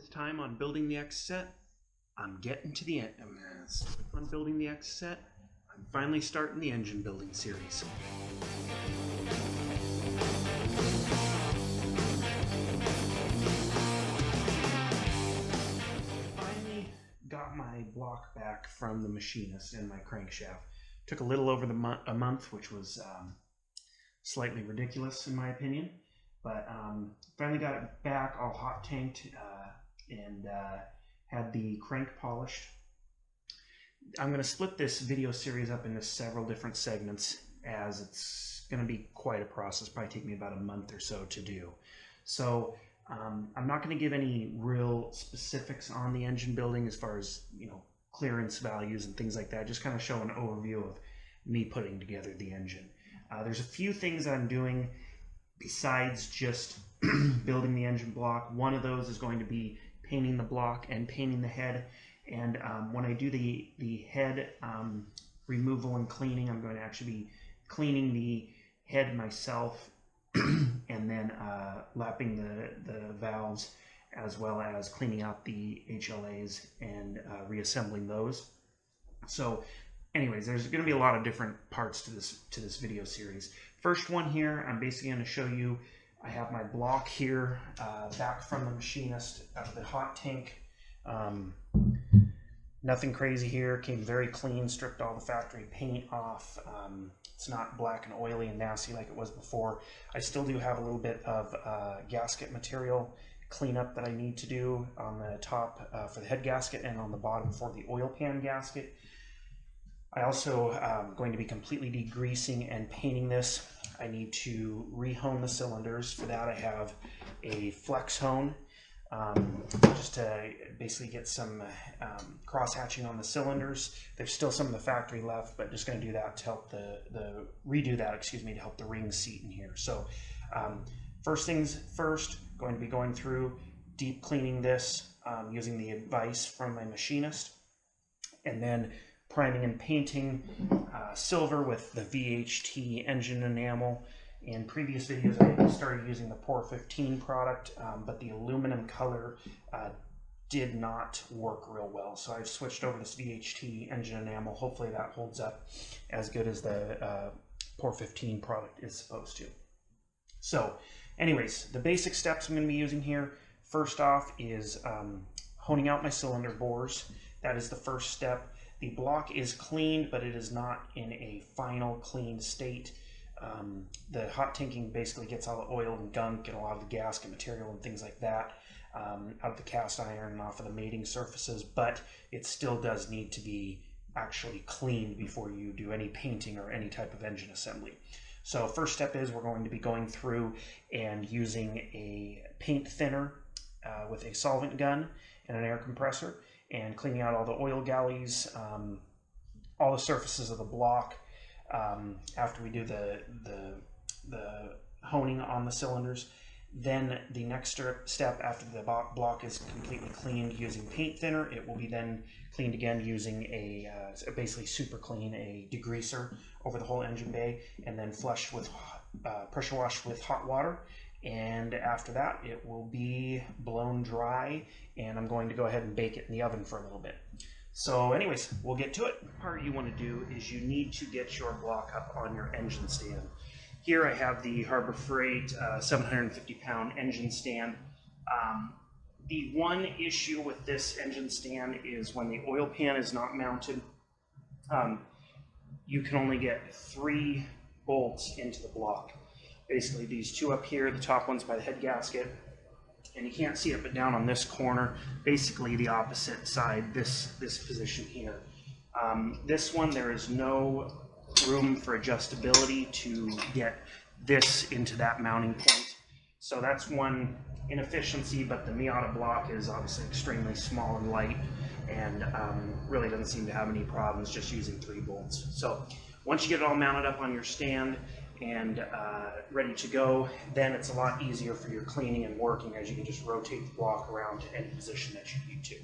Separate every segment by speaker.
Speaker 1: 7th time on building the Exocet. I'm getting to the end. On building the Exocet, I'm finally starting the engine building series. I finally got my block back from the machinist and my crankshaft. Took a little over a month, which was slightly ridiculous in my opinion. But finally got it back all hot tanked and had the crank polished. I'm going to split this video series up into several different segments, as it's going to be quite a process. Probably take me about a month or so to do. So I'm not going to give any real specifics on the engine building as far as, clearance values and things like that. Just kind of show an overview of me putting together the engine. There's a few things that I'm doing besides just building the engine block. One of those is going to be painting the block and painting the head. And when I do the head removal and cleaning, I'm going to actually be cleaning the head myself and then lapping the valves, as well as cleaning out the HLAs and reassembling those. So anyways, there's going to be a lot of different parts to this video series. First one here, I'm basically going to show you, I have my block here back from the machinist out of the hot tank. Nothing crazy here, came very clean, stripped all the factory paint off. It's not black and oily and nasty like it was before. I still do have a little bit of gasket material cleanup that I need to do on the top for the head gasket and on the bottom for the oil pan gasket. I also am going to be completely degreasing and painting this. I need to re-hone the cylinders. For that I have a flex hone, just to basically get some cross-hatching on the cylinders. There's still some of the factory left, but just going to do that to help redo that to help the ring seat in here. So first things first, going to be going through deep cleaning this using the advice from my machinist, and then priming and painting silver with the VHT engine enamel. In previous videos I started using the POR 15 product, but the aluminum color did not work real well, so I've switched over to this VHT engine enamel. Hopefully that holds up as good as the POR 15 product is supposed to. So anyways, the basic steps I'm going to be using here, first off is honing out my cylinder bores. That is the first step. The block is cleaned, but it is not in a final clean state. The hot tanking basically gets all the oil and gunk and a lot of the gasket material and things like that out of the cast iron and off of the mating surfaces, but it still does need to be actually cleaned before you do any painting or any type of engine assembly. So first step is we're going to be going through and using a paint thinner with a solvent gun and an air compressor, and cleaning out all the oil galleys, all the surfaces of the block. After we do the honing on the cylinders, then the next step after the block is completely cleaned using paint thinner, it will be then cleaned again using a basically super clean, a degreaser over the whole engine bay, and then flushed with pressure washed with hot water. And after that it will be blown dry, and I'm going to go ahead and bake it in the oven for a little bit. So anyways, we'll get to it. The part you want to do is you need to get your block up on your engine stand. Here I have the Harbor Freight 750-pound engine stand. The one issue with this engine stand is when the oil pan is not mounted, you can only get 3 bolts into the block. Basically these 2 up here, the top one's by the head gasket, and you can't see it, but down on this corner, basically the opposite side, this position here. This one, there is no room for adjustability to get this into that mounting point. So that's one inefficiency, but the Miata block is obviously extremely small and light, and really doesn't seem to have any problems just using 3 bolts. So once you get it all mounted up on your stand and ready to go, then it's a lot easier for your cleaning and working, as you can just rotate the block around to any position that you need to.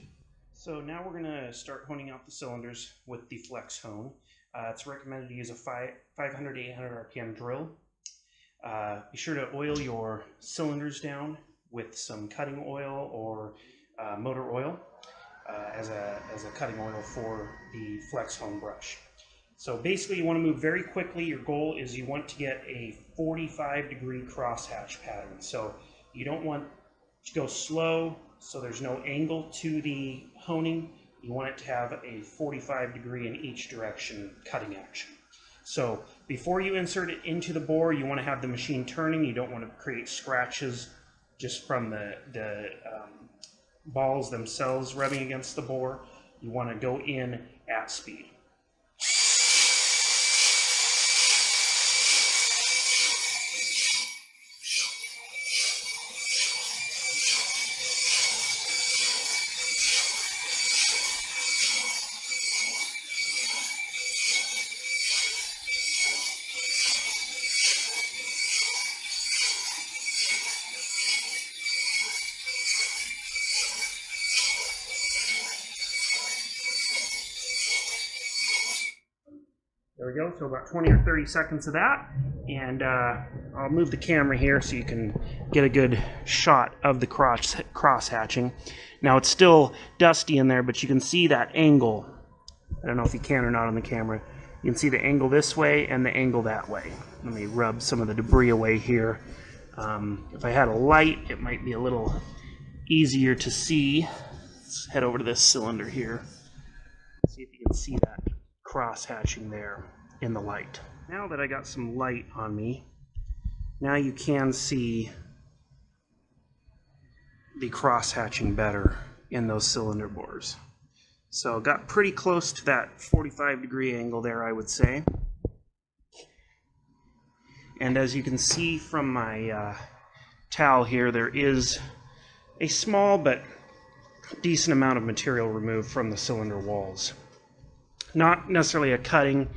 Speaker 1: So now we're going to start honing out the cylinders with the flex hone. It's recommended to use a 500 to 800 RPM drill. Be sure to oil your cylinders down with some cutting oil or motor oil as a cutting oil for the flex hone brush. So basically you want to move very quickly. Your goal is you want to get a 45-degree crosshatch pattern. So you don't want to go slow so there's no angle to the honing. You want it to have a 45-degree in each direction cutting action. So before you insert it into the bore, you want to have the machine turning. You don't want to create scratches just from the balls themselves rubbing against the bore. You want to go in at speed. There we go, so about 20 or 30 seconds of that, and I'll move the camera here so you can get a good shot of the cross hatching. Now it's still dusty in there, but you can see that angle. I don't know if you can or not on the camera. You can see the angle this way and the angle that way. Let me rub some of the debris away here. If I had a light, it might be a little easier to see. Let's head over to this cylinder here. See if you can see that cross hatching there in the light. Now that I got some light on me, now you can see the cross hatching better in those cylinder bores. So got pretty close to that 45-degree angle there, I would say. And as you can see from my towel here, there is a small but decent amount of material removed from the cylinder walls. Not necessarily a cutting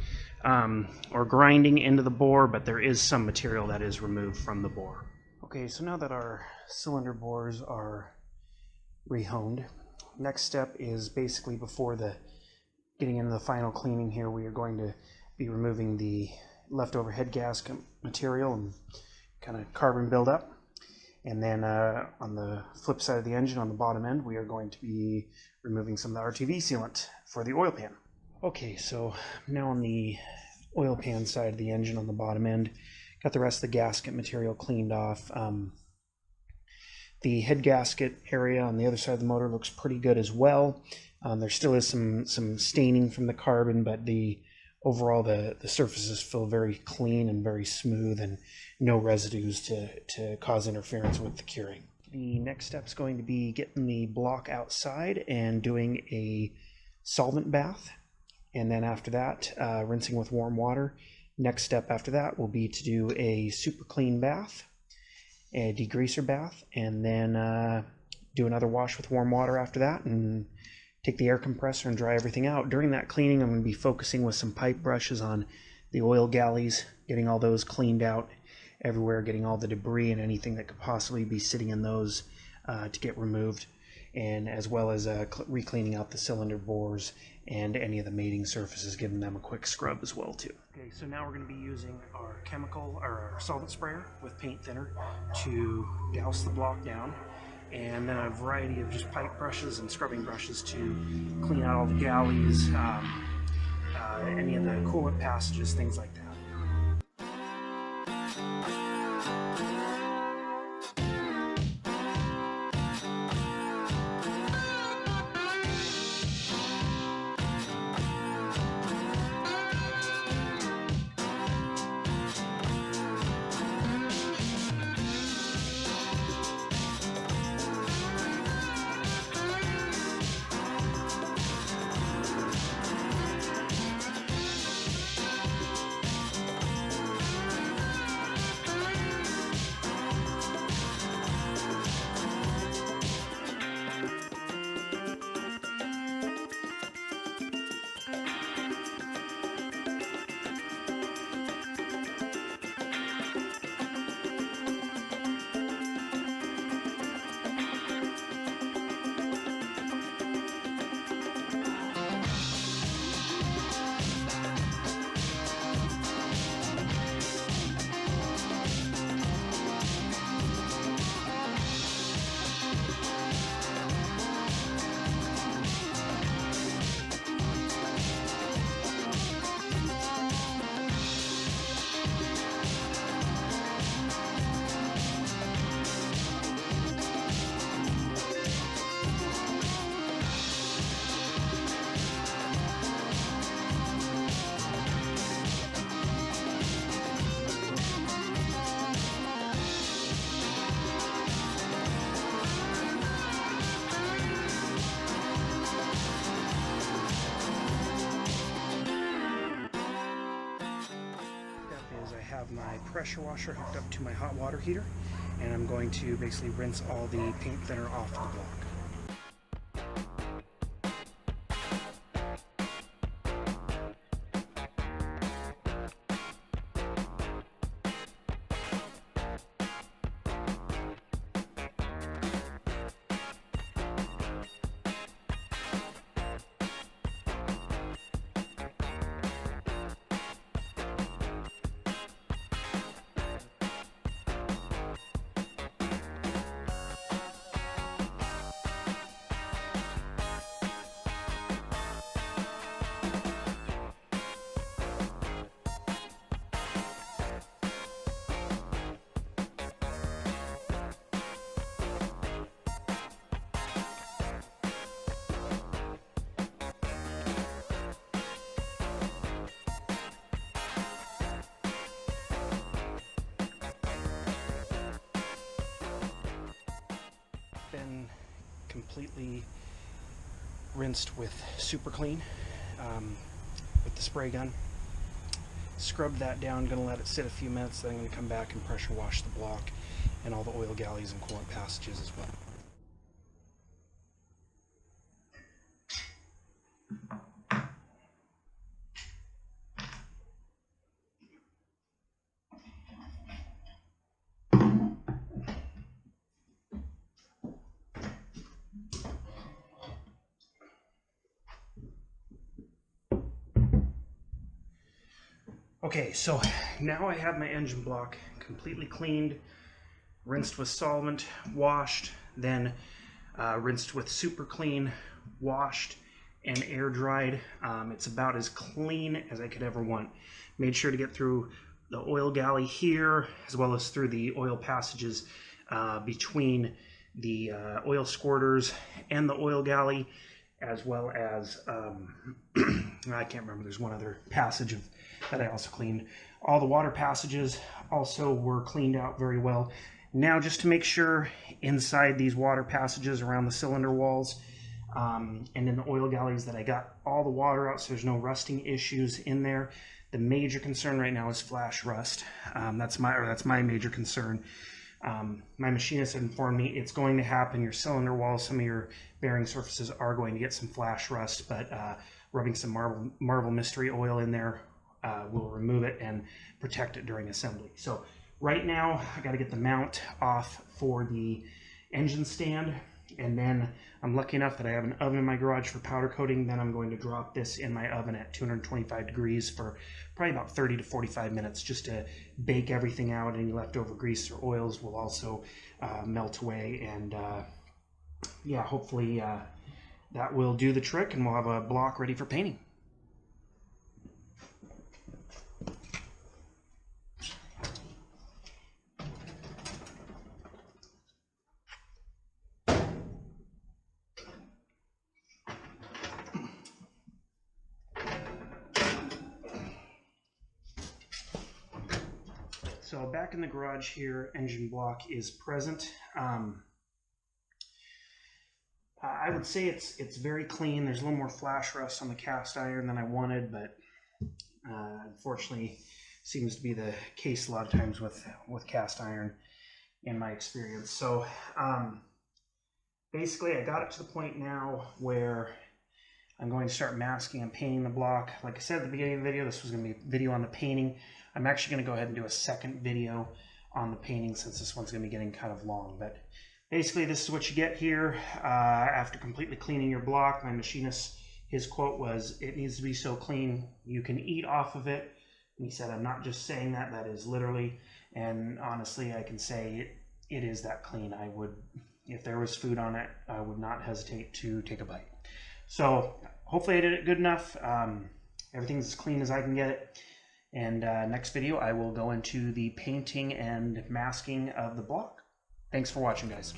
Speaker 1: or grinding into the bore, but there is some material that is removed from the bore. Okay, so now that our cylinder bores are rehoned, next step is basically before getting into the final cleaning here, we are going to be removing the leftover head gasket material and kind of carbon buildup. And then on the flip side of the engine, on the bottom end, we are going to be removing some of the RTV sealant for the oil pan. Okay, so now on the oil pan side of the engine on the bottom end, got the rest of the gasket material cleaned off. The head gasket area on the other side of the motor looks pretty good as well. There still is some staining from the carbon, but overall the surfaces feel very clean and very smooth, and no residues to cause interference with the curing. The next step is going to be getting the block outside and doing a solvent bath. And then after that, rinsing with warm water. Next step after that will be to do a super clean bath, a degreaser bath, and then do another wash with warm water after that, and take the air compressor and dry everything out. During that cleaning, I'm going to be focusing with some pipe brushes on the oil galleys, getting all those cleaned out everywhere, getting all the debris and anything that could possibly be sitting in those to get removed, and as well as re-cleaning out the cylinder bores and any of the mating surfaces, giving them a quick scrub as well too. Okay, so now we're going to be using our our solvent sprayer with paint thinner to douse the block down, and then a variety of just pipe brushes and scrubbing brushes to clean out all the galleys, any of the coolant passages, things like that. have my pressure washer hooked up to my hot water heater, and I'm going to basically rinse all the paint thinner off the block. Been completely rinsed with super clean with the spray gun. Scrubbed that down, gonna let it sit a few minutes, then I'm gonna come back and pressure wash the block and all the oil galleys and coolant passages as well. Okay, so now I have my engine block completely cleaned, rinsed with solvent, washed, then rinsed with super clean, washed, and air dried. It's about as clean as I could ever want. Made sure to get through the oil galley here, as well as through the oil passages between the oil squirters and the oil galley, as well as, I can't remember, there's one other passage that I also cleaned. All the water passages also were cleaned out very well. Now, just to make sure, inside these water passages around the cylinder walls and in the oil galleys, that I got all the water out so there's no rusting issues in there. The major concern right now is flash rust. That's my major concern. My machinist informed me it's going to happen. Your cylinder walls, some of your bearing surfaces are going to get some flash rust, but rubbing some Marvel Mystery Oil in there will remove it and protect it during assembly. So right now I got to get the mount off for the engine stand, and then I'm lucky enough that I have an oven in my garage for powder coating. Then I'm going to drop this in my oven at 225 degrees for probably about 30 to 45 minutes just to bake everything out. Any leftover grease or oils will also melt away, and yeah, hopefully that will do the trick and we'll have a block ready for painting. So back in the garage here, engine block is present. I would say it's very clean. There's a little more flash rust on the cast iron than I wanted, but unfortunately seems to be the case a lot of times with cast iron in my experience. So basically I got it to the point now where I'm going to start masking and painting the block. Like I said at the beginning of the video, this was going to be a video on the painting. I'm actually going to go ahead and do a second video on the painting since this one's going to be getting kind of long. But basically this is what you get here after completely cleaning your block. My machinist, his quote was, "It needs to be so clean you can eat off of it." And he said, "I'm not just saying that, that is literally." And honestly, I can say it is that clean. I would, if there was food on it, I would not hesitate to take a bite. So hopefully I did it good enough. Everything's as clean as I can get it. And next video, I will go into the painting and masking of the block. Thanks for watching, guys.